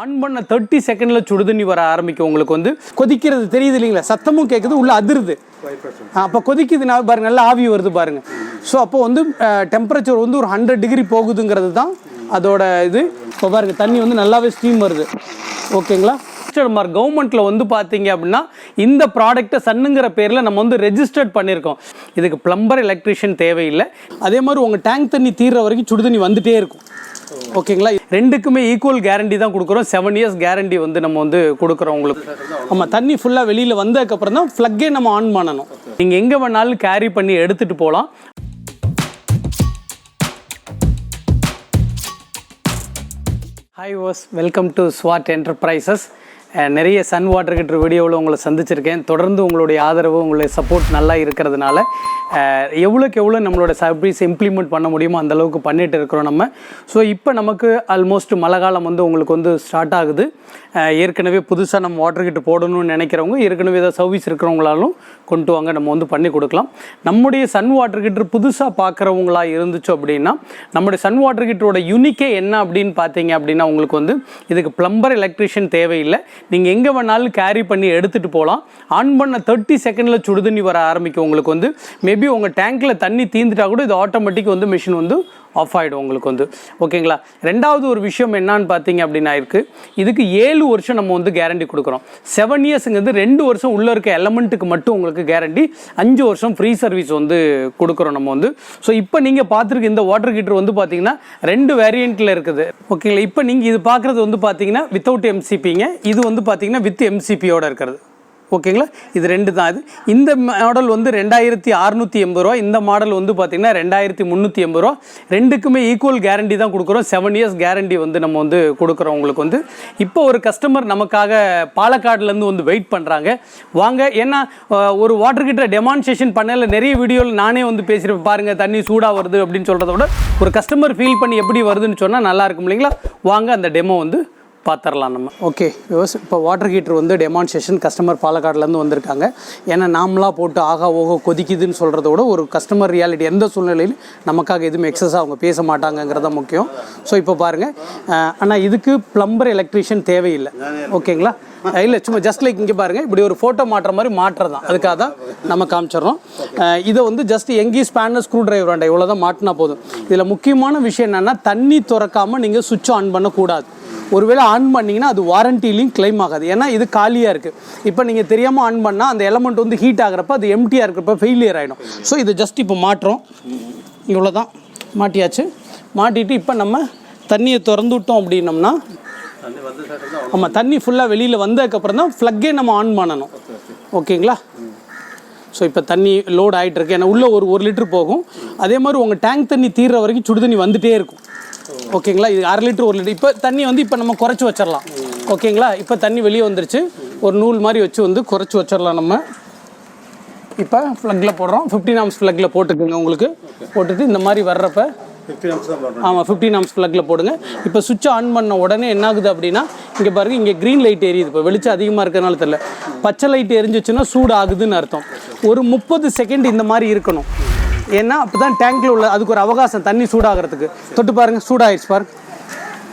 On பண்ண 30 செகண்ட்ல சுடுதண்ணி வர ஆரம்பிக்கும். உங்களுக்கு வந்து கொதிக்கிறது தெரியுது இல்லைங்களா, சத்தமும் கேட்குது, உள்ள அதிருது. அப்போ கொதிக்குதுன்னா பாருங்க, நல்லா ஆவி வருது பாருங்க. ஸோ அப்போ வந்து டெம்பரேச்சர் வந்து ஒரு 100 டிகிரி போகுதுங்கிறது தான் அதோட இது. இப்போ பாருங்க, தண்ணி வந்து நல்லாவே ஸ்டீம் வருது. ஓகேங்களா? கவர்மெண்ட்டில் வந்து பார்த்தீங்க அப்படின்னா இந்த ப்ராடக்ட்டை சன்னுங்கிற பேரில் நம்ம வந்து ரெஜிஸ்டர்ட் பண்ணியிருக்கோம். இதுக்கு பிளம்பர், எலக்ட்ரிஷியன் தேவையில்லை. அதே மாதிரி உங்கள் டேங்க் தண்ணி தீர்ற வரைக்கும் சுடுதண்ணி வந்துட்டே இருக்கும். ஓகேங்களா? ரெண்டுக்குமே ஈக்குவல் கேரண்டி தான் கொடுக்குறோம். 7 இயர்ஸ் கேரண்டி வந்து நம்ம வந்து கொடுக்குறோம் உங்களுக்கு. ஆமாம், தண்ணி ஃபுல்லாக வெளியில் வந்ததுக்கப்புறம் தான் ஃப்ளக்கே நம்ம ஆன் பண்ணணும். நீங்கள் எங்கே வேணாலும் கேரி பண்ணி எடுத்துகிட்டு போகலாம். Hi was, welcome to SWOT enterprises. நிறைய சன் வாட்டர் ஹீட்டர் வீடியோவில் உங்களை சந்திச்சிருக்கேன். தொடர்ந்து உங்களுடைய ஆதரவு, உங்களுடைய சப்போர்ட் நல்லா இருக்கிறதுனால எவ்வளோக்கு எவ்வளோ நம்மளோட சர்வீஸ் இம்ப்ளிமெண்ட் பண்ண முடியுமோ அந்தளவுக்கு பண்ணிகிட்டு இருக்கிறோம் நம்ம. ஸோ இப்போ நமக்கு ஆல்மோஸ்ட் மழை காலம் வந்து உங்களுக்கு வந்து ஸ்டார்ட் ஆகுது. ஏற்கனவே புதுசாக நம்ம வாட்டர் ஹீட்டர் போடணும்னு நினைக்கிறவங்க, ஏற்கனவே ஏதாவது சர்வீஸ் இருக்கிறவங்களாலும் கொண்டு வாங்க, நம்ம வந்து பண்ணி கொடுக்கலாம். நம்முடைய சன் வாட்டர் ஹீட்டர் புதுசாக பார்க்குறவங்களா இருந்துச்சு அப்படின்னா, நம்முடைய சன் வாட்டர் ஹீட்டரோட யூனிக்கே என்ன அப்படின்னு பார்த்தீங்க அப்படின்னா, உங்களுக்கு வந்து இதுக்கு பிளம்பர், எலக்ட்ரிஷியன் தேவையில்லை. நீங்கள் எங்கே வேணாலும் கேரி பண்ணி எடுத்துகிட்டு போகலாம். ஆன் பண்ண 30 செகண்டில் சுடுதண்ணி வர ஆரம்பிக்கும். உங்களுக்கு வந்து மேபி உங்கள் டேங்க்கில் தண்ணி தீந்துட்டா கூட இது ஆட்டோமேட்டிக் வந்து மிஷின் வந்து ஆஃப் ஆகிடும் உங்களுக்கு வந்து. ஓகேங்களா? ரெண்டாவது ஒரு விஷயம் என்னான்னு பார்த்தீங்க அப்படின்னா இருக்குது, இதுக்கு 7 வருஷம் நம்ம வந்து கேரண்டி கொடுக்குறோம். 7 இயர்ஸுங்கிறது 2 வருஷம் உள்ளே இருக்க எலமெண்ட்டுக்கு மட்டும் உங்களுக்கு கேரண்டி, 5 வருஷம் ஃப்ரீ சர்வீஸ் வந்து கொடுக்குறோம் நம்ம வந்து. ஸோ இப்போ நீங்கள் பார்த்துருக்க இந்த வாட்டர் ஹீட்டர் வந்து பார்த்தீங்கன்னா 2 வேரியண்ட்டில் இருக்குது. ஓகேங்களா? இப்போ நீங்கள் இது பார்க்குறது வந்து பார்த்தீங்கன்னா வித்தவுட் எம்சிபிங்க, இது வந்து பார்த்தீங்கன்னா வித் எம்சிபியோட இருக்கிறது. ஓகேங்களா? இது 2 தான். இது இந்த மாடல் வந்து 2680 ரூபா, இந்த மாடல் வந்து பார்த்திங்கன்னா 2380 ரூபா. ரெண்டுக்குமே ஈக்குவல் கேரண்டி தான் கொடுக்குறோம். 7 இயர்ஸ் கேரண்டி வந்து நம்ம வந்து கொடுக்குறோம் உங்களுக்கு வந்து. இப்போ ஒரு கஸ்டமர் நமக்காக பாலக்காடுலேருந்து வந்து வெயிட் பண்ணுறாங்க. வாங்க, ஏன்னா ஒரு வாட்டர் ஹீட்டரை டெமான்ஸ்ட்ரேஷன் பண்ணல, நிறைய வீடியோவில் நானே வந்து பேசியிருப்பேன். பாருங்கள், தண்ணி சூடாக வருது அப்படின்னு சொல்கிறத விட ஒரு கஸ்டமர் ஃபீல் பண்ணி எப்படி வருதுன்னு சொன்னால் நல்லா இருக்கும் இல்லைங்களா? வாங்க, அந்த டெமோ வந்து பார்த்துடலாம் நம்ம. ஓகே வியூவர்ஸ், இப்போ வாட்டர் ஹீட்டர் வந்து டெமான்ஸ்ட்ரேஷன் கஸ்டமர் பாலக்காடுலேருந்து வந்திருக்காங்க. ஏன்னா நாமளாக போட்டு ஆகா ஓகோ கொதிக்குதுன்னு சொல்கிறத விட ஒரு கஸ்டமர் ரியாலிட்டி, எந்த சூழ்நிலையிலும் நமக்காக எதுவும் எக்ஸஸாக அவங்க பேச மாட்டாங்கங்கிறத முக்கியம். ஸோ இப்போ பாருங்கள், ஆனால் இதுக்கு பிளம்பர், எலக்ட்ரிஷியன் தேவையில்லை. ஓகேங்களா? இல்லை, சும்மா ஜஸ்ட் லைக் இங்கே பாருங்கள், இப்படி ஒரு ஃபோட்டோ மாட்டுற மாதிரி மாட்டுறதான், அதுக்காக தான் நம்ம காமிச்சிடறோம். இதை வந்து ஜஸ்ட் எங்கேயும் ஸ்பேனர், ஸ்க்ரூ டிரைவர் வேண்டாம், இவ்வளோ தான் மாட்டினா போதும். இதில் முக்கியமான விஷயம் என்னென்னா, தண்ணி திறக்காமல் நீங்கள் சுவிட்ச் ஆன் பண்ணக்கூடாது. ஒருவேளை ஆன் பண்ணிங்கன்னா அது வாரண்டிலையும் கிளைம் ஆகாது. ஏன்னா இது காலியாக இருக்குது. இப்போ நீங்கள் தெரியாமல் ஆன் பண்ணால் அந்த எலமெண்ட் வந்து ஹீட் ஆகிறப்ப அது எம்டியாக இருக்கிறப்ப ஃபெயிலியர் ஆகிடும். ஸோ இதை ஜஸ்ட் இப்போ மாட்டுறோம், இவ்வளோ தான் மாட்டியாச்சு. மாட்டிட்டு இப்போ நம்ம தண்ணியை திறந்து விட்டோம் அப்படின்னம்னா, ஆமாம், தண்ணி ஃபுல்லாக வெளியில் வந்ததுக்கப்புறம் தான் ஃப்ளக்கே நம்ம ஆன் பண்ணணும். ஓகேங்களா? ஸோ இப்போ தண்ணி லோட் ஆகிட்டுருக்கு. ஏன்னா உள்ளே ஒரு லிட்டர் போகும். அதே மாதிரி உங்கள் டேங்க் தண்ணி தீர்ற வரைக்கும் சுடுதண்ணி வந்துகிட்டே இருக்கும். ஓகேங்களா? இது 1/2 லிட்டர் 1 லிட்டர். இப்போ தண்ணி வந்து இப்போ நம்ம குறைச்சி வச்சிடலாம். ஓகேங்களா? இப்போ தண்ணி வெளியே வந்துருச்சு. ஒரு நூல் மாதிரி வச்சு வந்து குறைச்சி வச்சிடலாம் நம்ம. இப்போ ஃப்ளக்கில் போடுறோம். 15 ஆம்ஸ் ஃப்ளக்கில் போட்டுக்குங்க. உங்களுக்கு போட்டுட்டு இந்த மாதிரி வர்றப்ப, ஆமாம், 15 ஆம்ஸ் ஃப்ளக்கில் போடுங்க. இப்போ சுவிட்ச் ஆன் பண்ண உடனே என்ன ஆகுது அப்படின்னா, இங்கே பாருங்கள், இங்கே க்ரீன் லைட் எரியுது. இப்போ வெளிச்சம் அதிகமாக இருக்கிறதுனால தெரியல, பச்சை லைட் எரிஞ்சிச்சுன்னா சூடு ஆகுதுன்னு அர்த்தம். ஒரு 30 செகண்ட் இந்த மாதிரி இருக்கணும். ஏன்னா அப்போ தான் டேங்க்கில் உள்ள அதுக்கு ஒரு அவகாசம், தண்ணி சூடாகிறதுக்கு. தொட்டு பாருங்கள், சூடாகிடுச்சு பாருங்க.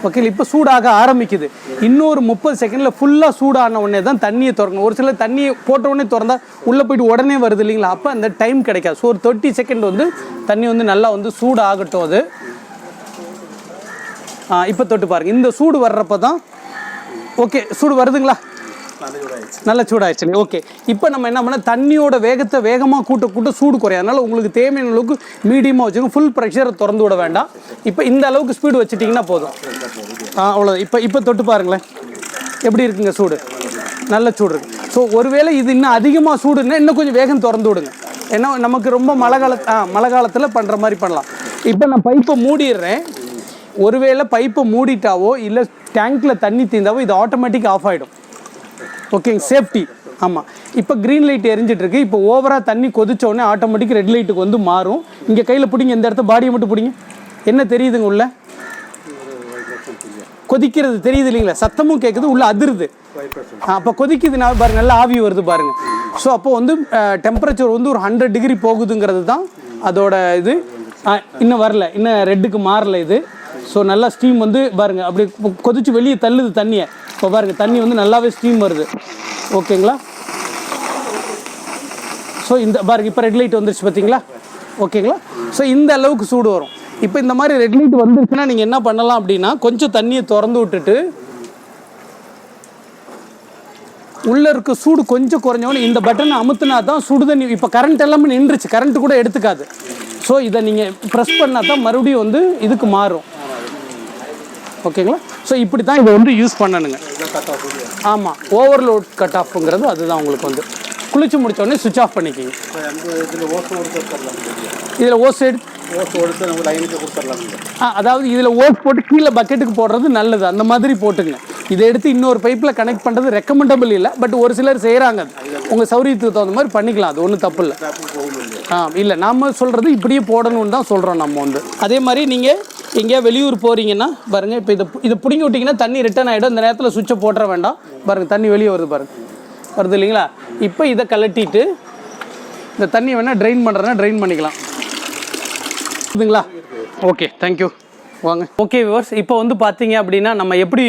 ஓகே, இப்போ சூடாக ஆரம்பிக்குது. இன்னொரு 30 செகண்டில் ஃபுல்லாக சூடான உடனே தான் தண்ணியை திறக்கணும். ஒரு சில தண்ணியை போட்ட உடனே திறந்தா உள்ளே போய்ட்டு உடனே வருது இல்லைங்களா? அப்போ அந்த டைம் கிடைக்காது. ஸோ ஒரு 30 செகண்ட் வந்து தண்ணி வந்து நல்லா வந்து சூடாகட்டும். அது இப்போ தொட்டு பாருங்கள், இந்த சூடு வர்றப்போ தான். ஓகே, சூடு வருதுங்களா? நல்ல சூடாகிடுச்சு. ஓகே, இப்போ நம்ம என்ன பண்ணால் தண்ணியோட வேகத்தை வேகமாக கூட்ட சூடு குறையாது. அதனால் உங்களுக்கு தேவையான அளவுக்கு மீடியமாக வச்சுக்கோங்க. ஃபுல் ப்ரெஷரை திறந்து விட வேண்டாம். இப்போ இந்த அளவுக்கு ஸ்பீடு வச்சுட்டிங்கன்னா போதும். அவ்வளோ. இப்போ தொட்டு பாருங்களேன், எப்படி இருக்குங்க சூடு? நல்ல சூடு இருக்குது. ஸோ ஒருவேளை இது இன்னும் அதிகமாக சூடுன்னா இன்னும் கொஞ்சம் வேகம் திறந்து விடுங்க. ஏன்னா நமக்கு ரொம்ப மழை காலத்தில் பண்ணுற மாதிரி பண்ணலாம். இப்போ நான் பைப்பை மூடிடுறேன். ஒருவேளை பைப்பை மூடிட்டாவோ இல்லை டேங்க்கில் தண்ணி தீர்ந்தாவோ இது ஆட்டோமேட்டிக் ஆஃப் ஆகிடும். ஓகேங்க, சேஃப்டி. ஆமாம், இப்போ க்ரீன் லைட் எரிஞ்சிட்ருக்கு. இப்போ ஓவராக தண்ணி கொதிச்சோடனே ஆட்டோமேட்டிக் ரெட் லைட்டுக்கு வந்து மாறும். இங்கே கையில் பிடிங்க, இந்த இடத்த பாடியை மட்டும் பிடிங்க. என்ன தெரியுதுங்க? உள்ள கொதிக்கிறது தெரியுது இல்லைங்களா? சத்தமும் கேட்குது, உள்ள அதிருது. அப்போ கொதிக்குதுன்னா பாருங்கள், நல்லா ஆவி வருது பாருங்கள். ஸோ அப்போ வந்து டெம்பரேச்சர் வந்து ஒரு 100 டிகிரி போகுதுங்கிறது தான் அதோட இது. இன்னும் வரல, இன்னும் ரெட்டுக்கு மாறல. இது ஸோ நல்லா ஸ்டீம் வந்து பாருங்கள் அப்படி கொதிச்சு வெளியே தள்ளுது தண்ணியை. இப்போ பாருங்கள் தண்ணி வந்து நல்லாவே ஸ்டீம் வருது. ஓகேங்களா? ஸோ இந்த பாருங்கள் இப்போ ரெட் லைட் வந்துருச்சு பார்த்தீங்களா? ஓகேங்களா? ஸோ இந்த அளவுக்கு சூடு வரும். இப்போ இந்த மாதிரி ரெட் லைட் வந்துருச்சுன்னா நீங்கள் என்ன பண்ணலாம் அப்படின்னா, கொஞ்சம் தண்ணியை திறந்து விட்டுட்டு உள்ளே இருக்க சூடு கொஞ்சம் குறைஞ்சவொன்னே இந்த பட்டனை அமுத்துனா தான் சுடு தண்ணி. இப்போ கரண்ட் எல்லாமே நின்றுச்சு, கரண்ட் கூட எடுத்துக்காது. ஸோ இதை நீங்கள் ப்ரெஸ் பண்ணால் தான் மறுபடியும் வந்து இதுக்கு மாறும். ஓகேங்களா? ஸோ இப்படி தான் இதை வந்து யூஸ் பண்ணணுங்க. ஆமாம், ஓவர்லோட் கட் ஆஃப்ங்கிறது அதுதான். உங்களுக்கு வந்து குளிச்சு முடித்தோடனே சுவிட்ச் ஆஃப் பண்ணிக்கிங்க. இதில் ஓஸ் அதாவது இதில் ஓஸ் போட்டு கீழே பக்கெட்டுக்கு போடுறது நல்லது. அந்த மாதிரி போட்டுங்க. இதை எடுத்து இன்னொரு பைப்பில் கனெக்ட் பண்ணுறது ரெக்கமெண்டபிள் இல்லை. பட் ஒரு சிலர் செய்கிறாங்க. அது உங்கள் சௌரியத்துக்கு தகுந்த மாதிரி பண்ணிக்கலாம். அது ஒன்றும் தப்பு இல்லை. இல்லை, நாம் சொல்கிறது இப்படியே போடணும்னு தான் சொல்கிறோம் நம்ம வந்து. அதே மாதிரி நீங்கள் எங்கேயா வெளியூர் போகிறீங்கன்னா பாருங்கள், இப்போ இதை பிடிங்கி விட்டிங்கன்னா தண்ணி ரிட்டர்ன் ஆகிடும். இந்த நேரத்தில் சுவிட்சை போட்டுற வேண்டாம். பாருங்கள் தண்ணி வெளியே வருது, வருது இல்லைங்களா? இப்போ இதை கலட்டிட்டு இந்த தண்ணியை வேணால் ட்ரெயின் பண்ணுறேன்னா ட்ரெயின் பண்ணிக்கலாம். புரியுதுங்களா? Okay, thank you. வாங்க. ஓகே வியூவர்ஸ், இப்போ வந்து பார்த்தீங்க அப்படின்னா நம்ம எப்படி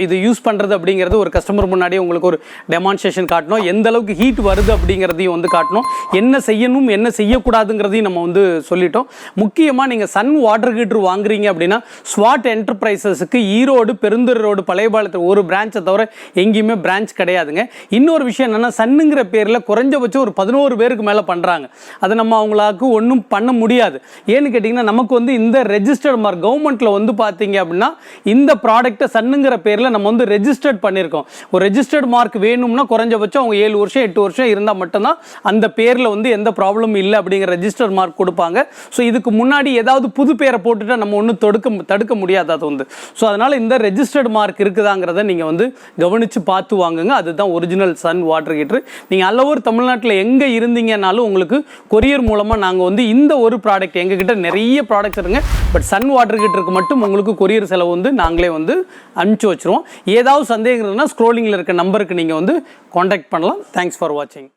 இது யூஸ் பண்ணுறது அப்படிங்கிறது ஒரு கஸ்டமர் முன்னாடியே உங்களுக்கு ஒரு டெமான்ஸ்ட்ரேஷன் காட்டணும். எந்த அளவுக்கு ஹீட் வருது அப்படிங்கிறதையும் வந்து காட்டணும். என்ன செய்யணும் என்ன செய்யக்கூடாதுங்கிறதையும் நம்ம வந்து சொல்லிட்டோம். முக்கியமாக நீங்கள் சன் வாட்டர் ஹீட்டர் வாங்குறீங்க அப்படின்னா ஸ்வாட் என்டர்பிரைசஸுக்கு ஈரோடு, பெருந்துறை ரோடு, பழையபாளையத்தில் ஒரு பிரான்ச்சை தவிர எங்கேயுமே பிரான்ச் கிடையாதுங்க. இன்னொரு விஷயம் என்னென்னா, சன்னுங்கிற பேரில் குறைஞ்சபட்சம் ஒரு 11 பேருக்கு மேலே பண்ணுறாங்க. அதை நம்ம அவங்களுக்கு ஒன்றும் பண்ண முடியாது. ஏன்னு கேட்டிங்கன்னா, நமக்கு வந்து இந்த ரெஜிஸ்டர்ட் மார்க் கவர்மெண்ட் வந்து பாத்தீங்க அப்படின்னா இந்த ப்ராடக்ட்டை சன்னுங்கிற பேர்ல நம்ம வந்து ரெஜிஸ்டர்ட் பண்ணியிருக்கோம். ஒரு ரெஜிஸ்டர்ட் மார்க் வேணும்னா குறைஞ்சபட்சம் அவங்க 7 வருஷம் 8 வருஷம் இருந்தால் மட்டும்தான் அந்த பேரில் வந்து எந்த ப்ராப்ளமும் இல்லை அப்படிங்கிற ரெஜிஸ்டர்ட் மார்க் கொடுப்பாங்க. ஸோ இதுக்கு முன்னாடி ஏதாவது புது பேரை போட்டுட்டா நம்ம ஒன்றும் தடுக்க முடியாது. அது வந்து ஸோ அதனால் இந்த ரெஜிஸ்டர்ட் மார்க் இருக்குதாங்கிறத நீங்கள் வந்து கவனித்து பார்த்து வாங்குங்க. அதுதான் ஒரிஜினல் சன் வாட்டர் ஹீட்டர். நீங்கள் அல்லவர் தமிழ்நாட்டில் எங்கே இருந்தீங்கன்னாலும் உங்களுக்கு கொரியர் மூலமாக நாங்கள் வந்து இந்த ஒரு ப்ராடக்ட், எங்ககிட்ட நிறைய ப்ராடக்ட்ஸ் இருக்குங்க. பட் சன் வாட்டர் ஹீட்டருக்கு மட்டும் உங்களுக்கு கொரியர் செலவு வந்து நாங்களே வந்து அனுப்பிச்சு வச்சிருவோம். ஏதாவது சந்தேகம் இருந்தால் ஸ்க்ரோலிங்கில் இருக்க நம்பருக்கு நீங்கள் வந்து காண்டாக்ட் பண்ணலாம். தேங்க்ஸ் ஃபார் வாட்சிங்.